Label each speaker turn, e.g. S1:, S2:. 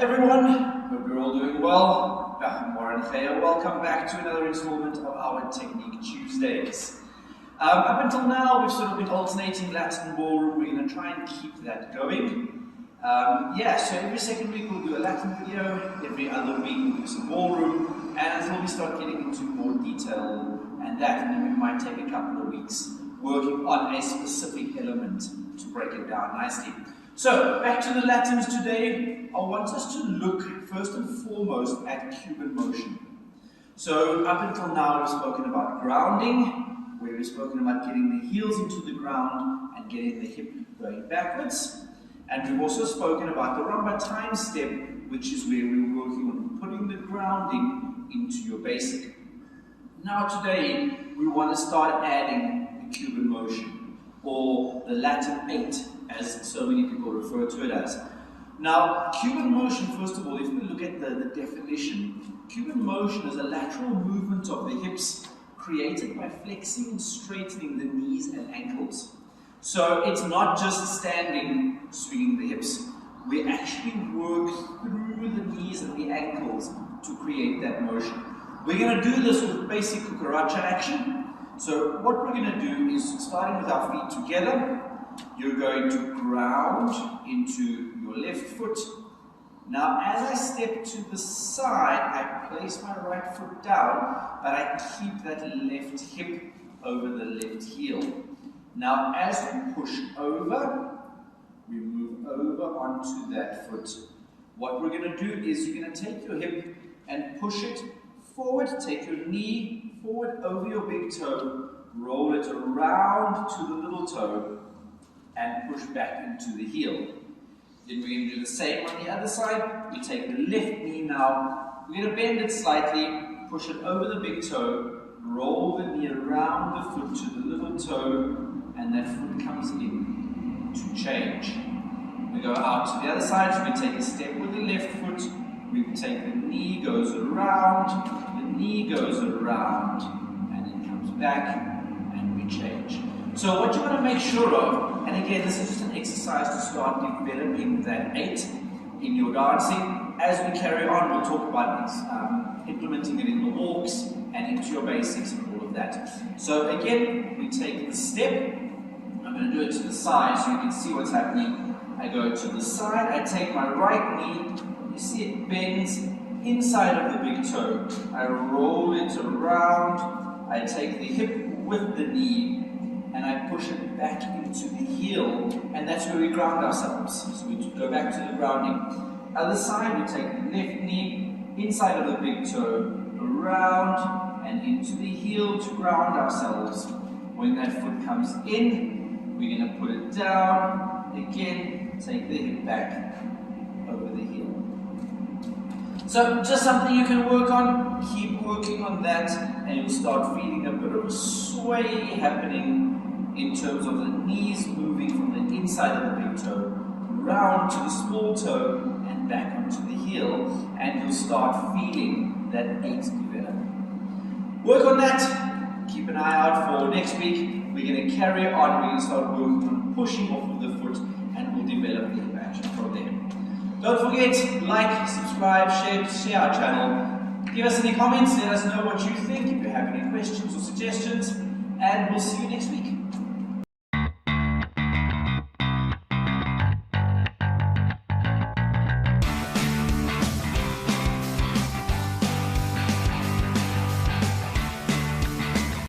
S1: everyone, hope you're all doing well. Welcome back to another installment of our Technique Tuesdays. Up until now, we've sort of been alternating Latin ballroom. We're going to try and keep that going. So every second week we'll do a Latin video, every other week we'll do some ballroom, and until we start getting into more detail and then we might take a couple of weeks working on a specific element to break it down nicely. So, back to the Latins today. I want us to look first and foremost at Cuban motion. So, up until now we've spoken about grounding, where we've spoken about getting the heels into the ground and getting the hip going backwards. And we've also spoken about the rumba time step, which is where we're working on putting the grounding into your basic. Now today, we want to start adding the Cuban motion, or the Latin 8, as so many people refer to it as. Now, Cuban motion, first of all, if we look at the definition, Cuban motion is a lateral movement of the hips created by flexing and straightening the knees and ankles. So it's not just standing, swinging the hips. We actually work through the knees and the ankles to create that motion. We're going to do this with basic cucaracha action. So what we're going to do is, starting with our feet together, you're going to ground into your left foot. Now, as I step to the side, I place my right foot down, but I keep that left hip over the left heel. Now, as we push over, we move over onto that foot. What we're going to do is you're going to take your hip and push it forward, take your knee forward over your big toe, roll it around to the little toe, and push back into the heel. Then we're going to do the same on the other side. We take the left knee now, we're going to bend it slightly, push it over the big toe, roll the knee around the foot to the little toe, and that foot comes in to change. We go out to the other side, so we take a step with the left foot, we take the knee goes around, the knee goes around, and it comes back, and we change. So what you want to make sure of, and again this is just an exercise to start developing that 8 in your dancing. As we carry on, we'll talk about implementing it in the walks and into your basics and all of that. So again, we take the step. I'm going to do it to the side so you can see what's happening. I go to the side, I take my right knee, you see it bends inside of the big toe. I roll it around, I take the hip with the knee, and I push it back into the heel, and that's where we ground ourselves. So we go back to the grounding. Other side, we take the left knee inside of the big toe, around and into the heel to ground ourselves. When that foot comes in, we're going to put it down, again, take the hip back over the heel. So just something you can work on, keep working on that, and you'll start feeling a bit of a sway happening in terms of the knees moving from the inside of the big toe, round to the small toe, and back onto the heel, and you'll start feeling that 8 develop. Work on that, keep an eye out for next week. We're going to carry on, we're going to start working on pushing off of the foot, and we'll develop the hip action from there. Don't forget, like, subscribe, share our channel. Give us any comments, let us know what you think, if you have any questions or suggestions, and we'll see you next week.